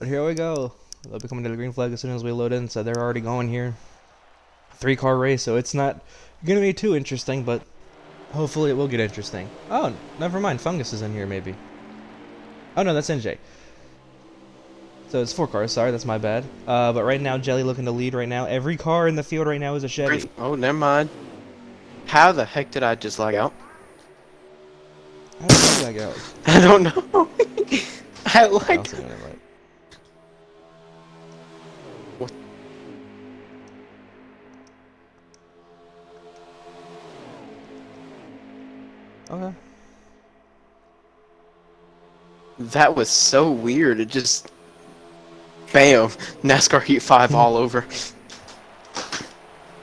But here we go. They'll be coming to the green flag as soon as we load in, so they're already going here. 3-car race, so it's not going to be too interesting, but hopefully it will get interesting. Oh, never mind. Fungus is in here, maybe. Oh, no, that's NJ. So it's 4 cars. Sorry, that's my bad. But right now, Jelly looking to lead right now. Every car in the field right now is a Chevy. Oh, never mind. How the heck did I just lag out? How did you lag out? I don't know. I I'll like. see it right. What? Okay. That was so weird. It just, bam, NASCAR Heat 5 all over.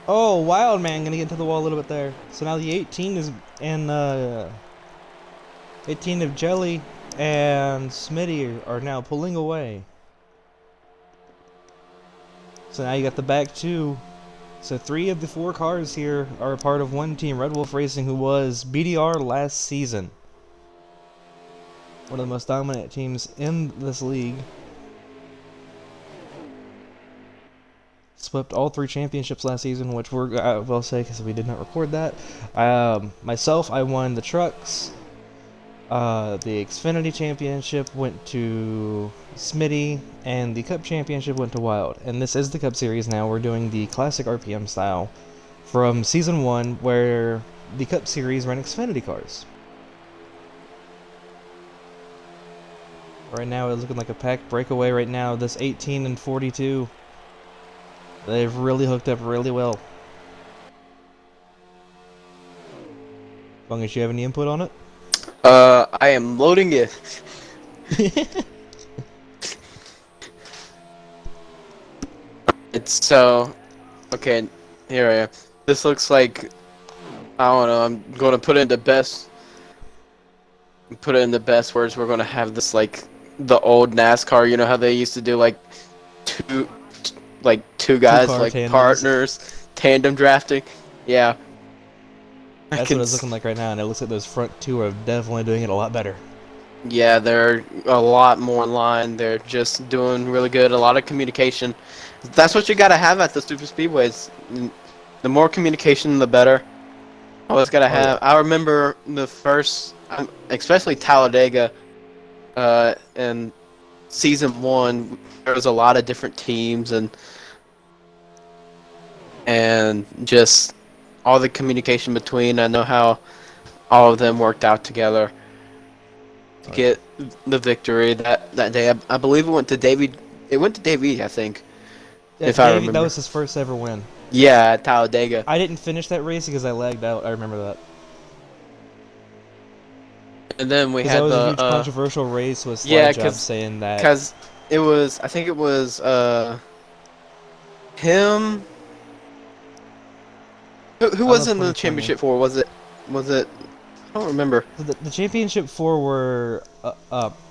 Oh, Wild Man gonna get into the wall a little bit there. So now the 18 is and 18 of Jelly and Smitty are now pulling away. So now you got the back 2. So 3 of the 4 cars here are a part of one team, Red Wolf Racing, who was BDR last season. One of the most dominant teams in this league. Swept all 3 championships last season, which I will say because we did not record that. Myself, I won the trucks. The Xfinity Championship went to Smitty, and the Cup Championship went to Wild. And this is the Cup Series now. We're doing the classic RPM style from Season 1, where the Cup Series ran Xfinity cars. Right now, it's looking like a packed breakaway right now. This 18 and 42. They've really hooked up really well. Fungus, you have any input on it? I am loading it. It's so... Okay, here I am. This looks like... I don't know, I'm going to put it in the best... Put it in the best words. We're going to have this, like, the old NASCAR. You know how they used to do, like, two guys, like, tandems. partners, tandem drafting? Yeah. That's what it's looking like right now, and it looks like those front 2 are definitely doing it a lot better. Yeah, they're a lot more in line. They're just doing really good. A lot of communication. That's what you gotta have at the super speedways. The more communication, the better. Always gotta have. Yeah. I remember the first, especially Talladega, in season 1. There was a lot of different teams and just all the communication between. I know how all of them worked out together to get the victory that day. I believe it went to David. It went to Davey, I think. Yeah, If I Davey, remember. that was his first ever win. Yeah, at Talladega. I didn't finish that race because I lagged out. I remember that. And then we Because that had was a the huge controversial race with yeah, Slide Job saying that. because it was. I think it was him. Who was in the 2020. championship for? Was it? I don't remember. So the championship 4 were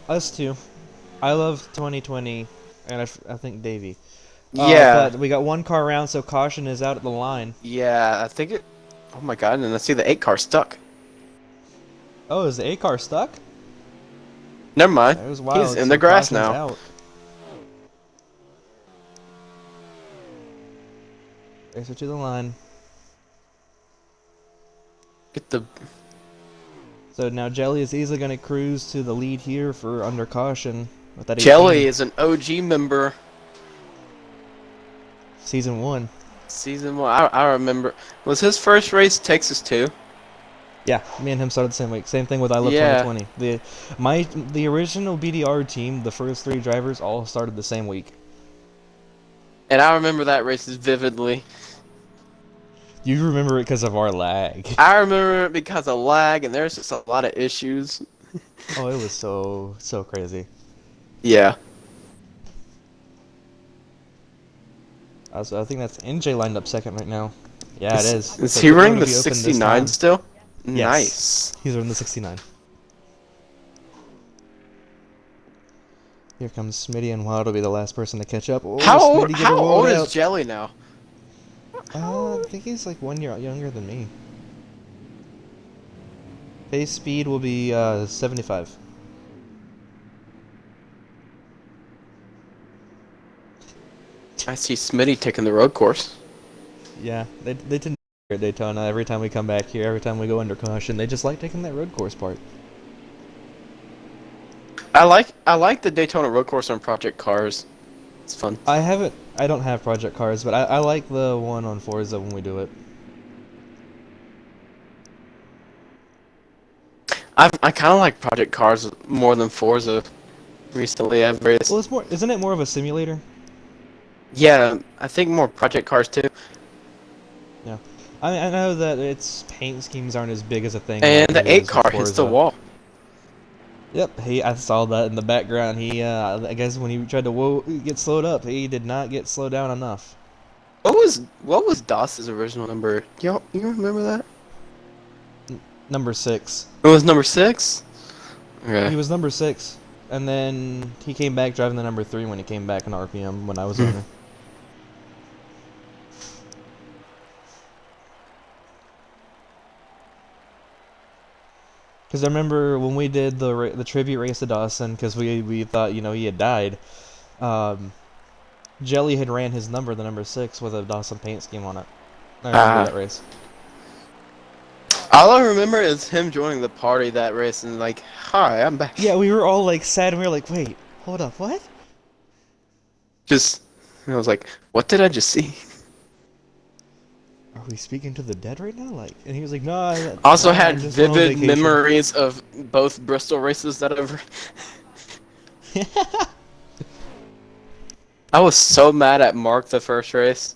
us 2. I love 2020, and I think Davey. Yeah. But we got 1 car around, so caution is out at the line. Yeah, I think it. Oh my god! And I see the 8 car stuck. Oh, is the 8 car stuck? Never mind. That was wild. He's in So the grass caution's now. out. Racer to the line. Get the. So now Jelly is easily going to cruise to the lead here for under caution with that 18. Jelly is an OG member. Season 1. Season 1. I remember. Was his first race Texas 2? Yeah, me and him started the same week. Same thing with I Love Yeah. 2020. The original BDR team, the first 3 drivers all started the same week. And I remember that race vividly. You remember it because of our lag. I remember it because of lag, and there's just a lot of issues. Oh, it was so crazy. Yeah. I think that's NJ lined up second right now. Yeah, it is. Is So he pit road running will the be open this 69 time. still? Yes. Nice. He's running the 69. Here comes Smitty, and Wild will be the last person to catch up. Oh, How Smitty old out. is Jelly now? I think he's like 1 year younger than me. Base speed will be 75. I see Smitty taking the road course. Yeah, they tend to at Daytona every time we come back here, every time we go under caution. They just like taking that road course part. I like the Daytona road course on Project Cars. It's fun. I don't have project cars, but I like the one on Forza when we do it. I kind of like Project Cars more than Forza. Recently, I've Well, raced. isn't it more of a simulator? Yeah, I think more Project Cars too. Yeah. I know that its paint schemes aren't as big as a thing And like it the 8 is with car hits the Forza. wall. Yep, I saw that in the background. I guess when he tried to get slowed up, he did not get slowed down enough. What was Doss's original number? You remember that? Number 6. It was number 6. Okay. He was number 6, and then he came back driving the number 3 when he came back in RPM when I was owner. Because I remember when we did the tribute race to Dawson, because we thought he had died. Jelly had ran his number, the number 6, with a Dawson paint scheme on it. I remember that race. All I remember is him joining the party that race and like, hi, I'm back. Yeah, we were all like sad, and we were like, wait, hold up, what? I was like, what did I just see? Are we speaking to the dead right now? Like, and he was like, no. Also I had just went on vivid vacation." memories of both Bristol races that I've. I was so mad at Mark the first race.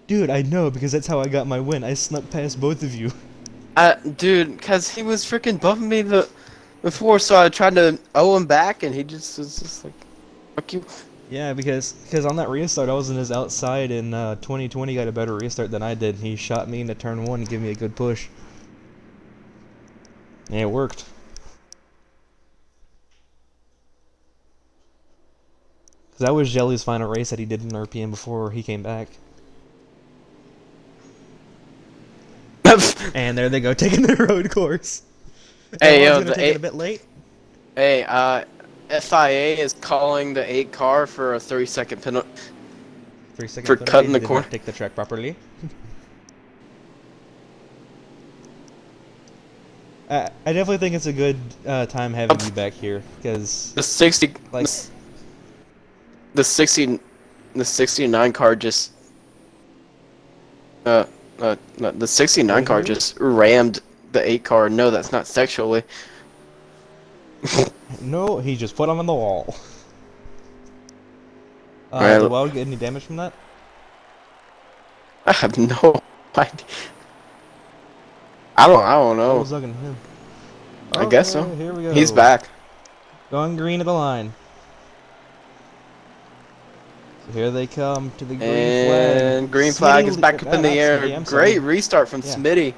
Dude, I know, because that's how I got my win. I snuck past both of you. Dude, cause he was freaking bumping me before, so I tried to owe him back, and he just was just like, fuck you. Yeah, because on that restart, I was in his outside, and 2020 got a better restart than I did. He shot me into turn 1 and gave me a good push. And it worked. Because that was Jelly's final race that he did in RPM before he came back. And there they go, taking the road course. Hey, yo, gonna take it a bit late. Hey, FIA is calling the 8 car for a 30-second penalty. 3 seconds For penalty, cutting the did corner. not take the track properly. I definitely think it's a good time having you back here, because The 60, like the 60, the 69 car just, no, the 69 car just rammed the 8 car. No, that's not sexually. no, he just put him on the wall. Right. Did Wild get any damage from that? I have no idea. I don't I know. was looking at him. I guess so. Here we go. He's back. Going green at the line. So here they come to the green flag. And green flag is back up in the air. Smitty, Great restart from Yeah. Smitty.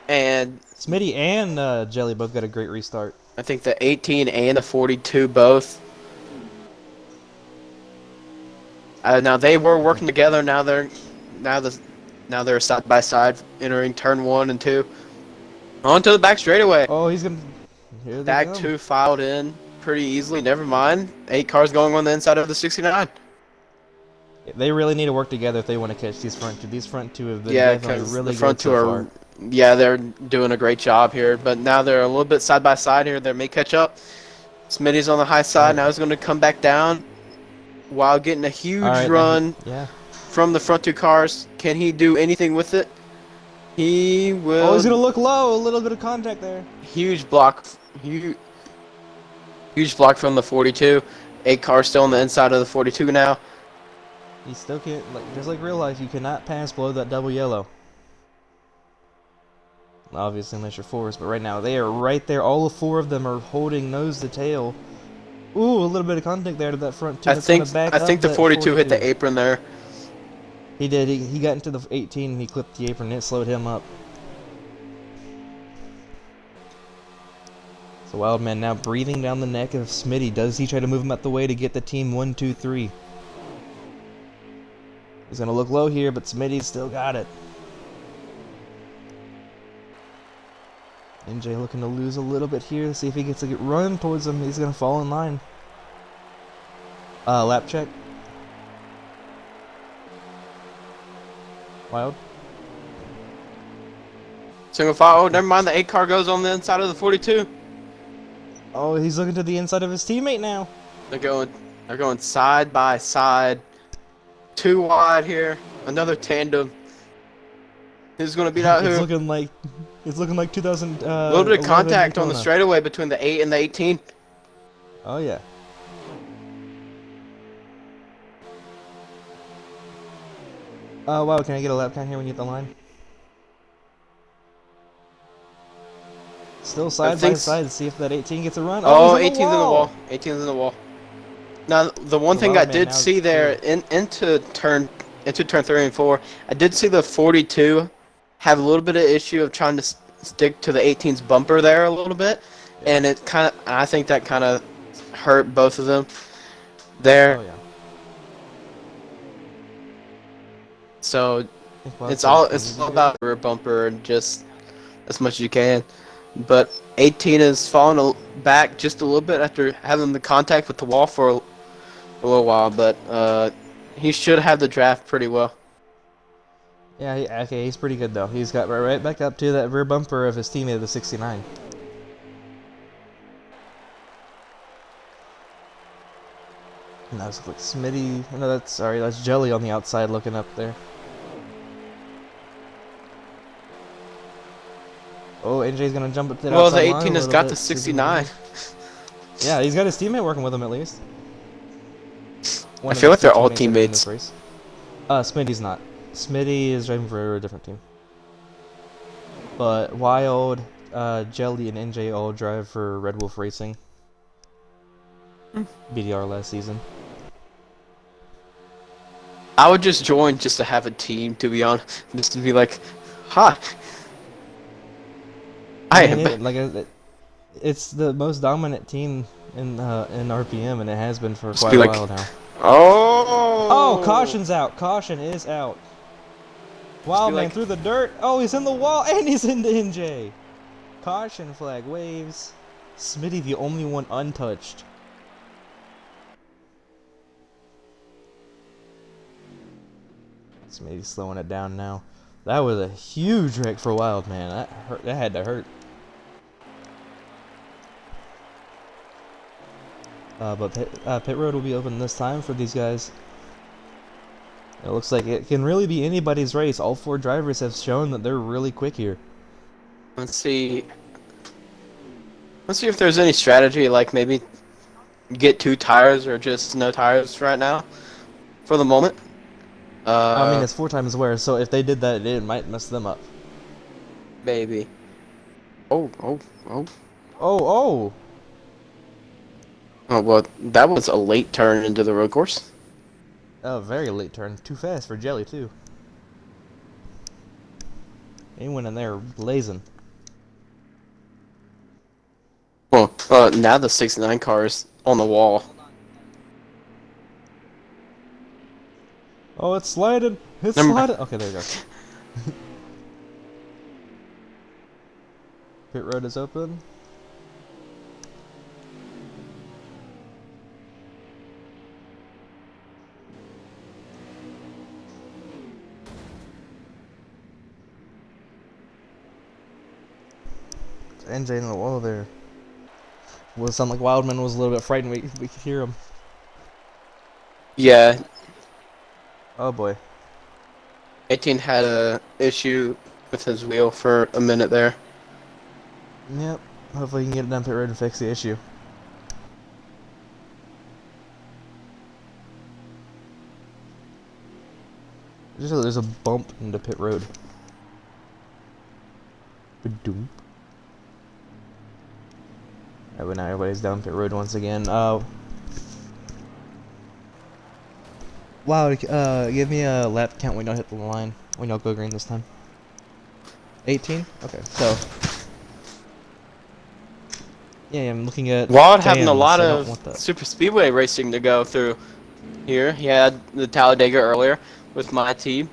And Smitty and Jelly both got a great restart. I think the 18 and the 42 both. Now they were working together. Now they're side by side entering turn 1 and 2. Onto the back straightaway. Oh, he's gonna. Here they Back come. 2 filed in pretty easily. Never mind. 8 cars going on the inside of the 69. They really need to work together if they want to catch these front two. These front two have been Yeah, definitely because really the front good two so are. far. Yeah, they're doing a great job here. But now they're a little bit side by side here. They may catch up. Smitty's on the high side. Right. Now he's going to come back down while getting a huge run Yeah. from the front 2 cars. Can he do anything with it? He will. Oh, he's gonna look low. A little bit of contact there. Huge block. Huge block from the 42. 8 cars still on the inside of the 42 now. He still can't. Just like real life, you cannot pass below that double yellow. Obviously, unless you're forced. But right now, they are right there. All 4 of them are holding nose to tail. Ooh, a little bit of contact there to that front two. I think the 42 hit the apron there. He did. He got into the 18 and he clipped the apron and it slowed him up. So Wildman now breathing down the neck of Smitty. Does he try to move him out the way to get the team 1, 2, 3? He's going to look low here, but Smitty's still got it. NJ looking to lose a little bit here. See if he gets a good run towards him. He's going to fall in line. Lap check. Wild. Single file. Oh, never mind. The 8 car goes on the inside of the 42. Oh, he's looking to the inside of his teammate now. They're going side by side. 2 wide here. Another tandem. Who's gonna beat out It's who? looking like 2011 A little bit of contact on the Daytona. straightaway between the 8 and the 18. Oh yeah. Wow, can I get a lap count here when you hit the line? Still side by side, see if that 18 gets a run. Oh, He's 18's in the wall. 18's in the wall. Now, the one thing I did see there into turn 3 and 4, I did see the 42 have a little bit of issue of trying to stick to the 18's bumper there a little bit, and I think that kind of hurt both of them there. Oh yeah. So it's all about the rear bumper and just as much as you can. But 18 has fallen back just a little bit after having the contact with the wall for a little while, but he should have the draft pretty well. Yeah, okay, he's pretty good though. He's got right back up to that rear bumper of his teammate, the 69. And that's like Smitty. No, that's Jelly on the outside looking up there. Oh, NJ's gonna jump up to the outside line. Well, the 18 has got the 69. Yeah, he's got his teammate working with him at least. I feel like they're all teammates. Smitty's not. Smitty is driving for a different team. But Wild, Jelly, and NJ all drive for Red Wolf Racing. BDR last season. I would just join just to have a team, to be honest. Just to be like, hi. It's the most dominant team in RPM, and it has been for quite a while now. Oh, caution's out. Caution is out. Wildman through the dirt. Oh, he's in the wall, and he's into NJ. Caution flag waves. Smitty, the only one untouched. Smitty's slowing it down now. That was a huge wreck for Wildman. That hurt. That had to hurt. But pit road will be open this time for these guys. It looks like it can really be anybody's race. All 4 drivers have shown that they're really quick here. Let's see if there's any strategy, like maybe get 2 tires or just no tires right now for the moment. I mean, it's 4 times wear, so if they did that, it might mess them up. Maybe. Oh. Oh, well, that was a late turn into the road course. Oh, very late turn. Too fast for Jelly, too. He went in there blazing. Well, now the 69 car is on the wall. Oh, it's sliding. It's sliding. Okay, there you go. Pit road is open. NJ in the wall there. Well, it sounded like Wildman was a little bit frightened. We could hear him. Yeah. Oh boy. 18 had a issue with his wheel for a minute there. Yep. Hopefully he can get it down pit road and fix the issue. There's a bump into pit road. Ba-doom. Alright, but now everybody's down pit road once again. Wow, give me a lap count when y'all hit the line. When y'all go green this time. 18? Okay, so. Yeah, I'm looking at. Wild having a lot of super speedway racing to go through here. He had the Talladega earlier with my team,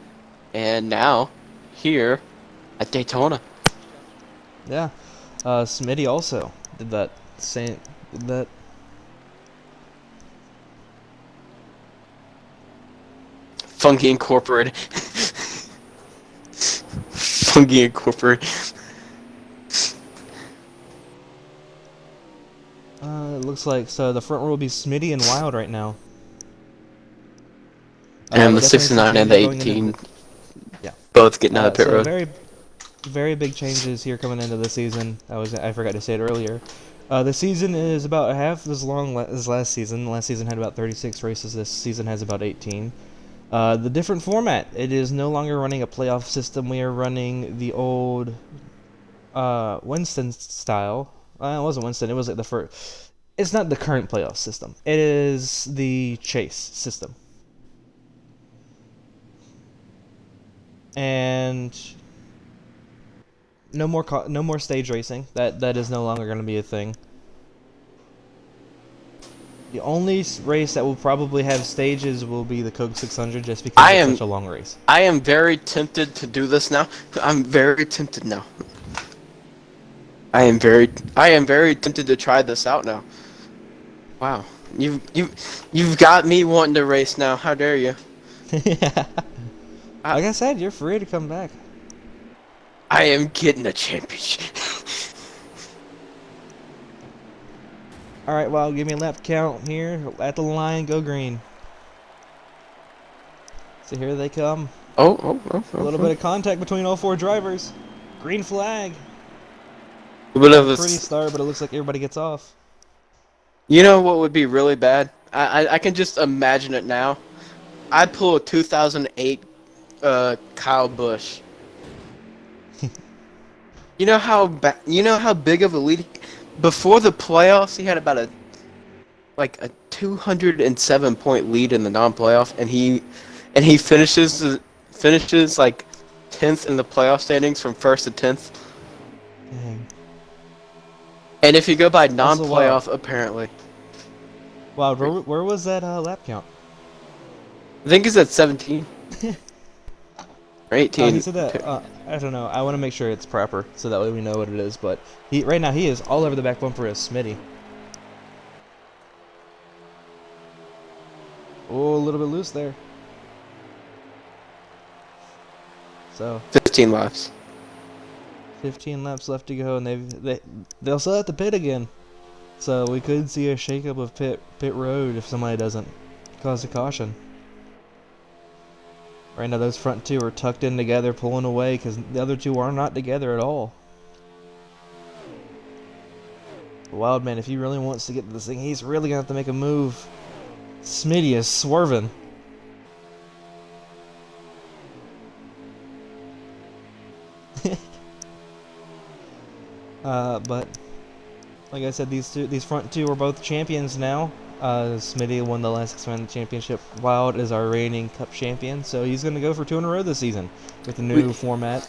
and now here at Daytona. Yeah, Smitty also did that. Funky Incorporated. Funky Incorporated. It looks like so the front row will be Smitty and Wild right now. And the Definitely some 69 and changes the going into 18 yeah. both getting out of pit So road. very big changes here coming into the season. I forgot to say it earlier. The season is about half as long as last season. Last season had about 36 races. This season has about 18. The different format. It is no longer running a playoff system. We are running the old Winston style. It wasn't Winston. It was like the first. It's not the current playoff system. It is the chase system. And no more stage racing. That is no longer going to be a thing. The only race that will probably have stages will be the Coke 600, just because I it's am such a long race. I am very tempted to do this now. I'm very tempted now. I am very tempted to try this out now. Wow. You've got me wanting to race now. How dare you? Yeah. I, Like I said, you're free to come back. I am getting a championship. All right, well, give me a lap count here at the line. Go green. So here they come. A little bit of contact between all four drivers. Green flag. A bit Not a of a, pretty start, but it looks like everybody gets off. you know what would be really bad? I can just imagine it now. I'd pull a 2008 Kyle Busch. You know how big of a lead before the playoffs he had about a 207 point lead in the non-playoff, and he finishes like 10th in the playoff standings from first to 10th. Dang. And if you go by Also, wow. non-playoff, apparently, Wow, where was that lap count? I think it's at 17 or Oh, he 18. said that. I don't know. I want to make sure it's proper, so that way we know what it is. But right now he is all over the back bumper as Smitty. Oh, a little bit loose there. So 15 laps. 15 laps left to go, and they'll still have to pit again. So we could see a shakeup of pit road if somebody doesn't cause a caution. Right now, those front two are tucked in together, pulling away, because the other two are not together at all. Wildman, if he really wants to get to this thing, he's really gonna have to make a move. Smitty is swerving. But like I said, these front two are both champions now. Smitty won the last Xfinity Championship. Wild is our reigning Cup champion, so he's going to go for 2 in a row this season with the new format.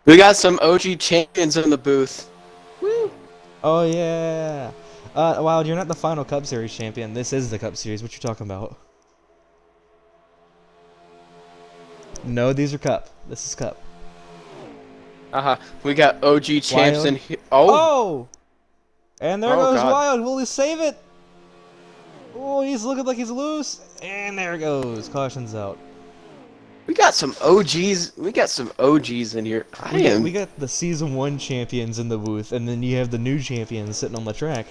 We got some OG champions in the booth. Woo! Oh yeah. Wild, you're not the final Cup Series champion. This is the Cup Series. What you talking about? No, these are Cup. This is Cup. We got OG champs Wild. in here. Oh! And there goes God. Wild. Will he save it? Oh, he's looking like he's loose. And there it goes. Caution's out. We got some OGs. We got some OGs in here. We got the season 1 champions in the booth, and then you have the new champions sitting on the track.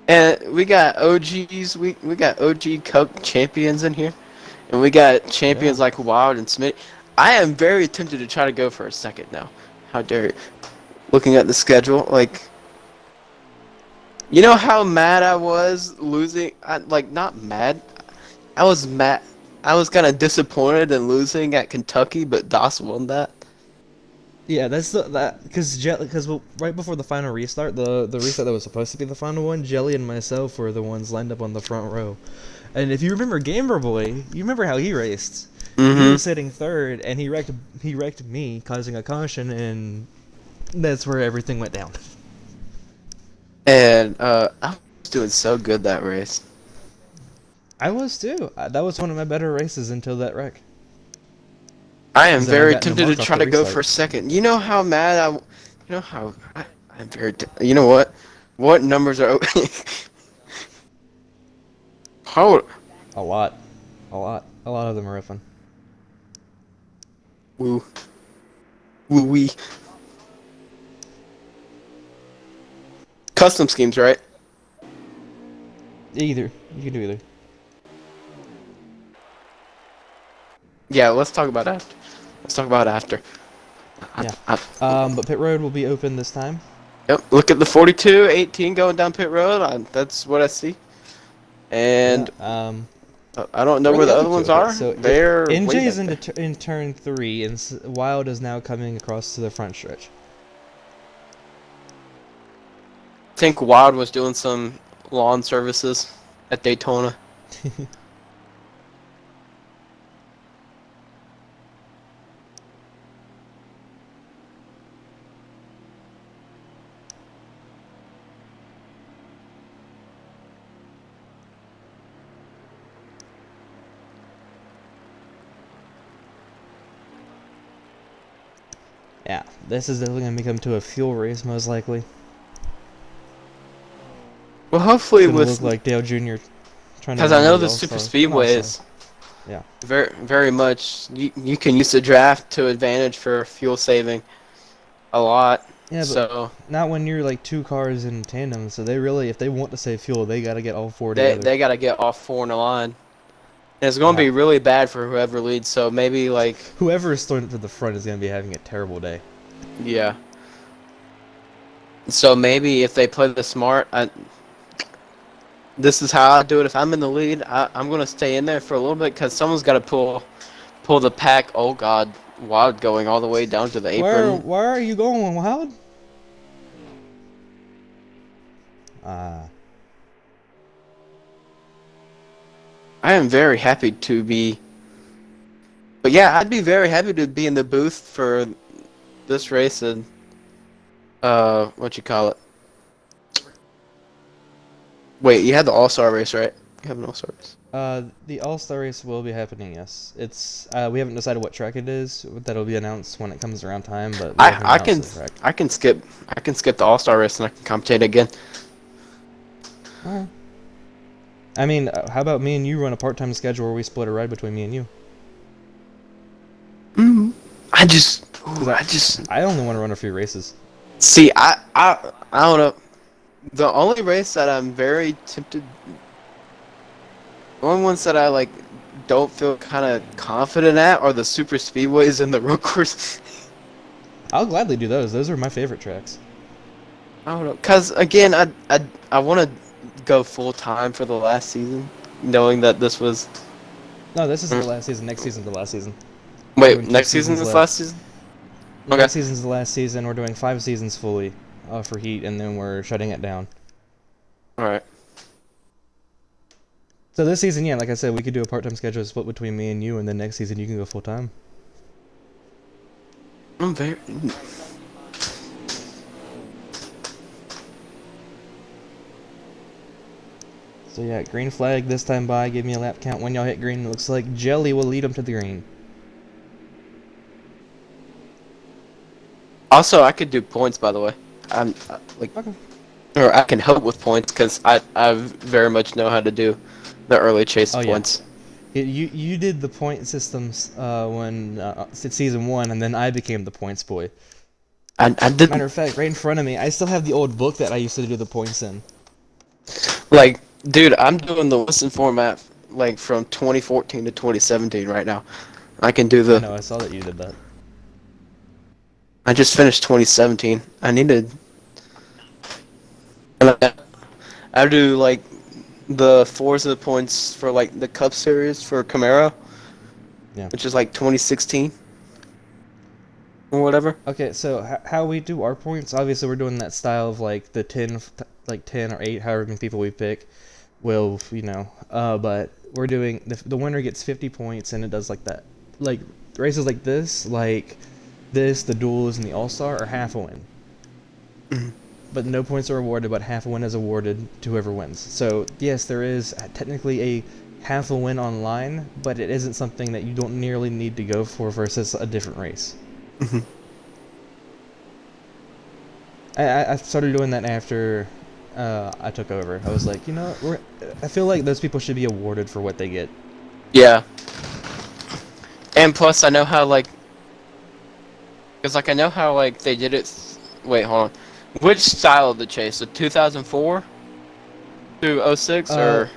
And we got OGs. We got OG Cup champions in here, and we got champions like Wild and Smith. I am very tempted to try to go for a second now. How dare you? Looking at the schedule, like, you know how mad I was losing. Not mad. I was mad. I was kind of disappointed in losing at Kentucky, but Doss won that. Yeah, because right before the final restart, the restart that was supposed to be the final one, Jelly and myself were the ones lined up on the front row. And if you remember Gamer Boy, you remember how he raced. He was sitting third, and he wrecked me, causing a caution, and that's where everything went down. And I was doing so good that race. I was too. That was one of my better races until that wreck. I am Then I very got in a tempted to mark off try the to go restart. for a second. You know how mad I. You know how I'm very. You know what? What numbers are? How? A lot of them are riffing. Woo. Woo wee. Custom schemes, right? Either. You can do either. Yeah, let's talk about after. Let's talk about after. Yeah. I, But pit road will be open this time. yep. Look at the 42-18 going down pit road. That's what I see. Yeah. And I don't know Where are where the the other other two? ones Okay, are. so They're way NJ back is there. in turn 3, and Wild is now coming across to the front stretch. I think Wild was doing some lawn services at Daytona. Yeah, this is definitely going to become to a fuel race, most likely. Well, It's hopefully going to look with like Dale Jr. trying to because I win know the the super All-Star. Not All-Star. speedways Yeah. very much you can use the draft to advantage for fuel saving a lot. Yeah, but So not when you're like 2 cars in tandem. So they really, if they want to save fuel, they got to get all 4 they together. they got to get all four in a line. And it's going to Yeah. be really bad for whoever leads. So maybe like Whoever is throwing it to the front is going to be having a terrible day. yeah. So maybe if they play this smart, this is how I do it. If I'm in the lead, I'm going to stay in there for a little bit because someone's got to pull the pack. Oh God, Wild going all the way down to the apron. Where are you going, Wild? Ah. I am very happy to be. But yeah, I'd be very happy to be in the booth for this race and what you call it? Wait, you had the All-Star race, right? You have an All-Star race. The All-Star race will be happening, yes. It's we haven't decided what track it is. That'll be announced when it comes around time, but we haven't I announced can the track. I can skip the All-Star race and I can commentate again. Alright. I mean, how about me and you run a part-time schedule where we split a ride between me and you? Mm. I just I only want to run a few races. see I don't know. The only race that I'm very tempted, the only ones that I like don't feel kind of confident at are the super speedways and the road course. I'll gladly do those. Those are my favorite tracks. I don't know, cause again I want to go full time for the last season, knowing that this was. No, this isn't the last season. Next season's the last season. We're Wait, doing 2 next season seasons is left. last season? Okay. Next season's the last season. We're doing 5 seasons fully for Heat, and then we're shutting it down. Alright. So this season, yeah, like I said, we could do a part-time schedule split between me and you, and then next season you can go full-time. I'm very. So yeah, green flag this time by. Give me a lap count when y'all hit green. It looks like Jelly will lead them to the green. Also, I could do points, by the way. I'm like, Okay. or I can help with points because I very much know how to do the early chase Oh, yeah. points. You did the point systems when season 1, and then I became the points boy. I did Matter of fact, right in front of me, I still have the old book that I used to do the points in. like, dude, I'm doing the listen format like from 2014 to 2017 right now. I can do I the. know, I saw that you did that. I just finished 2017. I need to. I do like the Forza points for like the Cup Series for Camaro, Yeah. which is like 2016 or whatever. Okay, so how we do our points? Obviously, we're doing that style of like the 10, like 10 or 8, however many people we pick. Will but we're doing the winner gets 50 points, and it does like that. Like races like this, the duels and the All-Star are half a win. Mhm. But no points are awarded, but half a win is awarded to whoever wins. So yes, there is technically a half a win online, but it isn't something that you don't nearly need to go for versus a different race. Mhm. I started doing that after I took over. I was like, I feel like those people should be awarded for what they get. Yeah. And plus, I know how like Because like I know how like they did it. Wait, hold on. Which style of the chase? The 2004 to '06 Uh, or?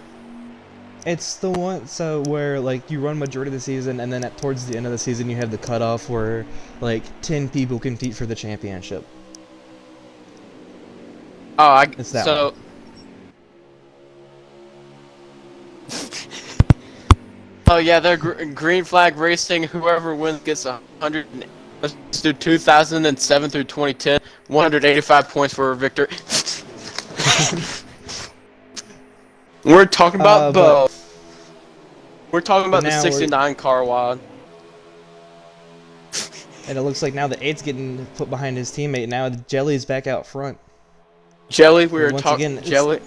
it's the one so where like you run majority of the season, and then towards the end of the season you have the cutoff where like 10 people compete for the championship. Oh, It's that one. so. Oh yeah, they're green flag racing. Whoever wins gets 100. Let's do 2007 through 2010. 185 points for a victor. We're talking about But both. We're talking about the now we're 69 car wad. and it looks like now the eight's getting put behind his teammate. Now Jelly's back out front. Jelly, we And were once again, talking. it's Jelly,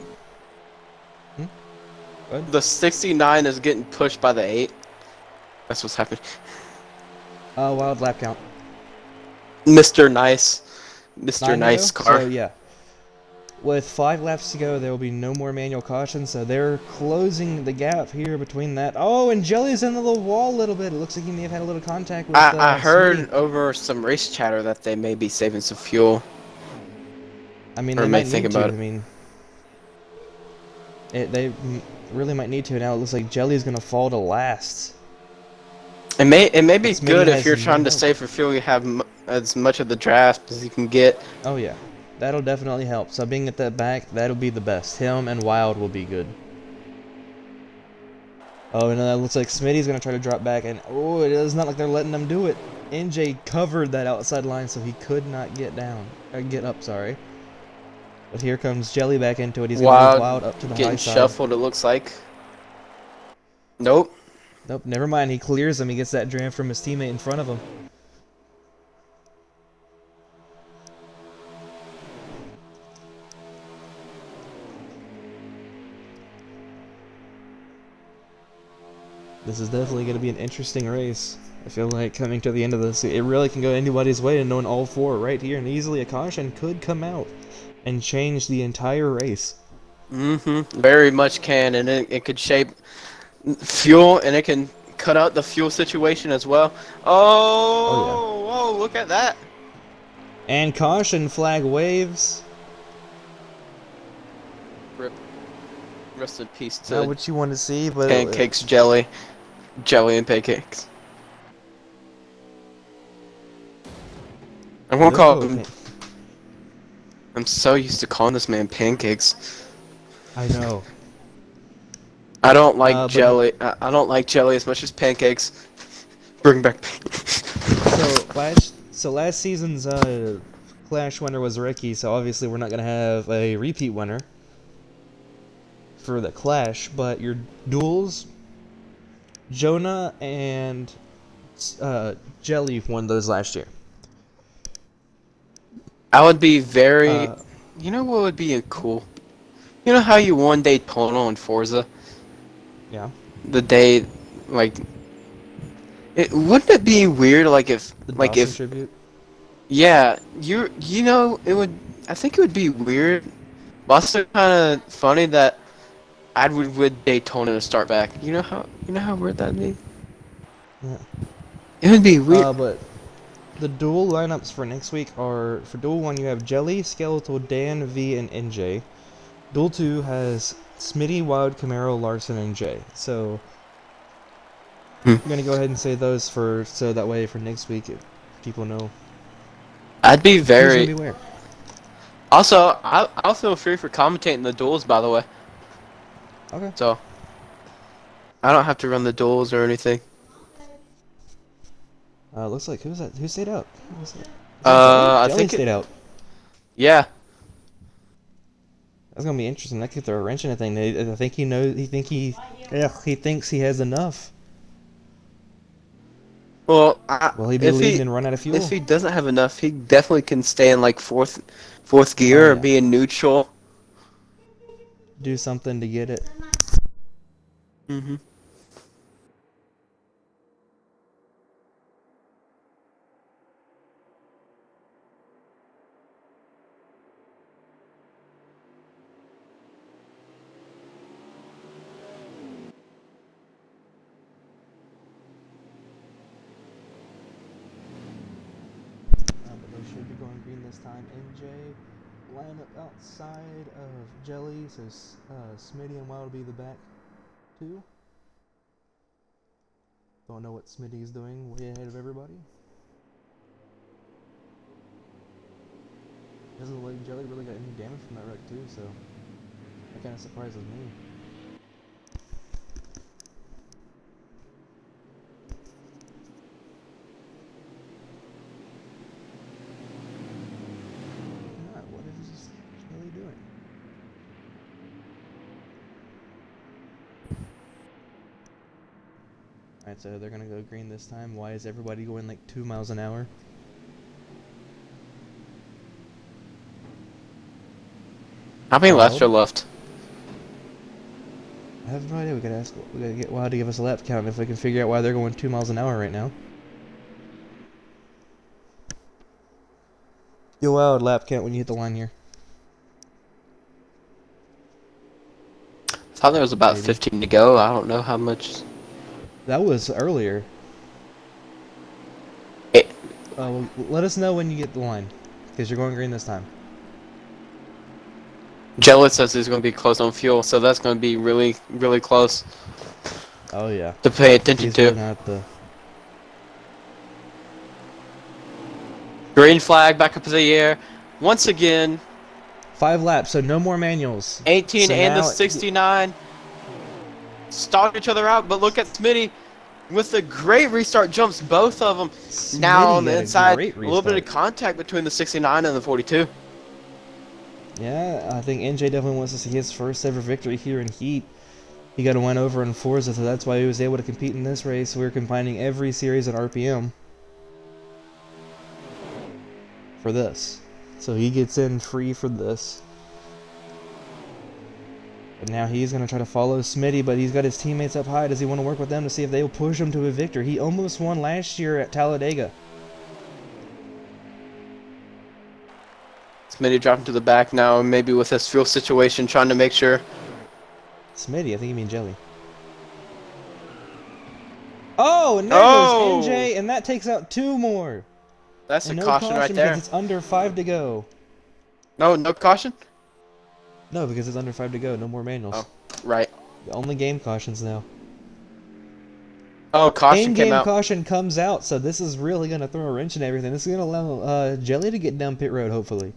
hmm? Go ahead. the 69 is getting pushed by the 8. That's what's happening. Wild lap count. Mr. Nice. Mr. 9 to Nice go. So car. yeah, with 5 laps to go, there will be no more manual caution. So they're closing the gap here between that. Oh, and Jelly's in the little wall a little bit. It looks like he may have had a little contact with I Smitty. heard over some race chatter that they may be saving some fuel. I mean, Or they may might think need to. about I it. mean, they really might need to. Now it looks like Jelly's gonna fall to last. It may be But Smitty good if has you're no trying to help. save for fuel. You have as much of the draft as you can get. Oh yeah, that'll definitely help. So being at that back, that'll be the best. Him and Wild will be good. Oh, and it looks like Smitty's gonna try to drop back, and oh, it is not like they're letting them do it. NJ covered that outside line, so he could not get down, or get up. Sorry. But here comes Jelly back into it. He's gonna move Wild Wild up to the high getting side. shuffled. It looks like. Nope. Nope, never mind. He clears him. He gets that draft from his teammate in front of him. This is definitely going to be an interesting race. I feel like coming to the end of this, it really can go anybody's way, and knowing all 4 right here, and easily a caution could come out and change the entire race. Very much can, and it could shape fuel, and it can cut out the fuel situation as well. Oh yeah. Oh, whoa! Look at that. And caution flag waves. Rip. Rest in peace Not to what you want to see, but pancakes, jelly, and pancakes. I'm gonna call him. I'm so used to calling this man pancakes. I know. I don't like But jelly. I don't like jelly as much as pancakes. Bring back. so last season's Clash winner was Ricky, so obviously we're not gonna have a repeat winner for the Clash. But your duels, Jonah and Jelly won those last year. I would be very. Uh, You know what would be cool? You know how you won Daytona on Forza? yeah. The day, like, wouldn't it be weird, like The Dawson tribute. yeah, you know, it would. I think it would be weird, but also kind of funny that I would with Daytona to start back. You know how weird that'd be. Yeah. It would be weird. But the dual lineups for next week are, for Duel 1 you have Jelly, Skeletal, Dan, V, and NJ. Duel 2 has Smitty, Wild, Camaro, Larson, and Jay. So I'm gonna go ahead and say those so that way for next week people know I'd be who's gonna very. be where. Also, I'll feel free for commentating the duels, by the way. Okay. So I don't have to run the duels or anything. Looks like who's that? Who stayed out? Who was that? Is that Jelly? I Jelly think stayed out. yeah. That's gonna be interesting. That could throw a wrench in a thing. I think he knows. He thinks he has enough. Well, Will he be leading and run out of fuel? if he doesn't have enough, he definitely can stay in like fourth gear Oh, or yeah. be in neutral. Do something to get it. Mhm. this time. NJ line up outside of Jelly, so Smitty and Wild will be the back two. Don't know what Smitty's doing way ahead of everybody. Doesn't look like Jelly really got any damage from that wreck too, so that kind of surprises me. What is Jelly doing? Alright, so they're gonna go green this time. Why is everybody going like 2 miles an hour? How many laps are left? I have no idea. We gotta get Wild to give us a lap count if we can figure out why they're going 2 miles an hour right now. Yo, Wild, lap count when you hit the line here. I thought there was about 15 to go. I don't know how much. That was earlier. Well, let us know when you get the line, because you're going green this time. Jellet says he's going to be close on fuel, so that's going to be really, really close. Oh yeah. To pay attention He's to. At the... Green flag back up to the air. Once again. 5 laps, so no more manuals. 18 so and the 69 stalled each other out, but look at Smitty with the great restart jumps, both of them. Smitty now on the inside, a little bit of contact between the 69 and the 42. Yeah, I think NJ definitely wants to see his first ever victory here in Heat. He got a win over in Forza, so that's why he was able to compete in this race. We're combining every series at RPM for this. So he gets in free for this. And now he's going to try to follow Smitty, but he's got his teammates up high. Does he want to work with them to see if they'll push him to a victory? He almost won last year at Talladega. Smitty dropping to the back now, maybe with this fuel situation, trying to make sure. Smitty, I think you mean Jelly. Oh, and there goes NJ, and that takes out 2 more. That's and a no caution right there. Because it's under 5 to go. No caution? No, because it's under 5 to go. No more manuals. Oh, right. Only game cautions now. Oh, caution In-game came out. caution comes out, so this is really going to throw a wrench in everything. This is going to allow Jelly to get down pit road, hopefully.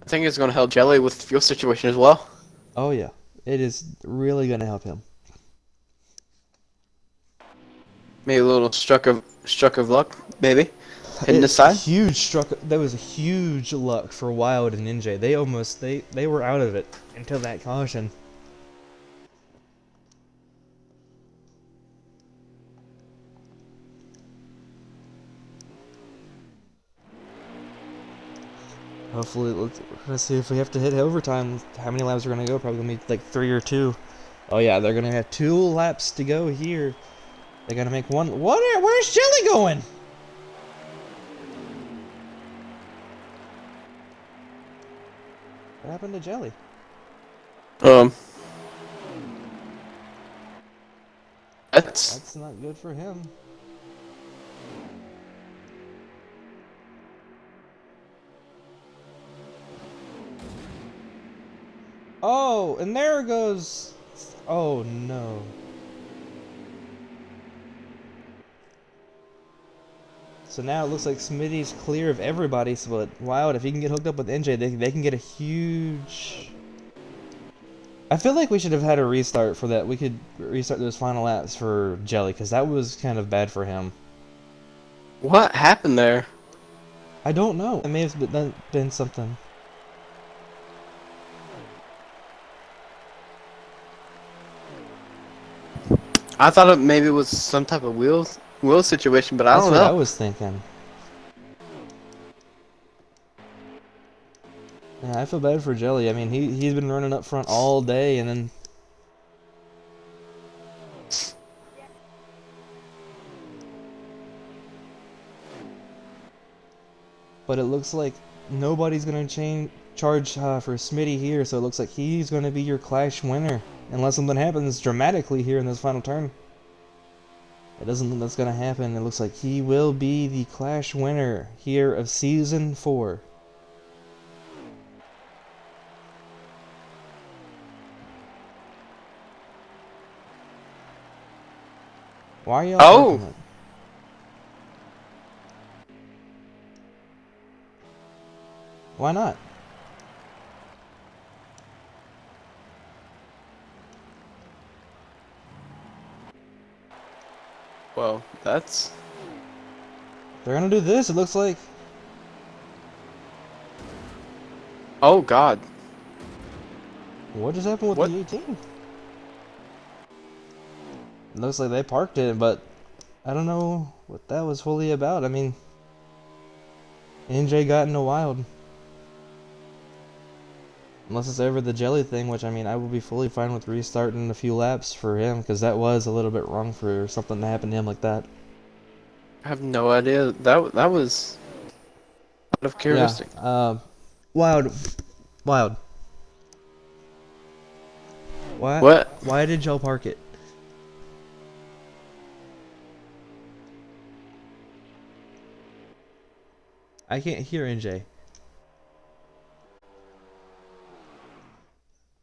I think it's going to help Jelly with the fuel situation as well. Oh, yeah. It is really going to help him. Maybe a little struck of luck, maybe. Hitting the side. That was a huge luck for Wild and NJ. They were out of it until that caution. Hopefully, let's see if we have to hit overtime. How many laps are gonna go? Probably gonna be like 3 or 2. Oh yeah, they're gonna have 2 laps to go here. They gotta make one. Where's Jelly going? What happened to Jelly? That's not good for him. Oh, and there goes... Oh, no. So now it looks like Smitty's clear of everybody, so but Wild, if he can get hooked up with NJ, they can get a huge... I feel like we should have had a restart for that. We could restart those final laps for Jelly, because that was kind of bad for him. What happened there? I don't know. It may have been something. I thought it maybe was some type of wheel situation, but I don't know. That's what I was thinking. Yeah, I feel bad for Jelly. I mean, he's been running up front all day, and then... But it looks like nobody's going to charge for Smitty here, so it looks like he's going to be your Clash winner. Unless something happens dramatically here in this final turn. It doesn't look that's going to happen. It looks like he will be the Clash winner here of Season 4. Why are y'all Oh, parking it? Why not? well, that's. They're gonna do this, it looks like. Oh God, What just happened with what? the 18? It looks like they parked it, but I don't know what that was fully about. I mean, NJ got in the wild. Unless it's over the jelly thing, which I mean, I will be fully fine with restarting a few laps for him, because that was a little bit wrong for something to happen to him like that. I have no idea. That was out of Yeah, curiosity. wild, wild. Why, What? why did y'all park it? I can't hear NJ.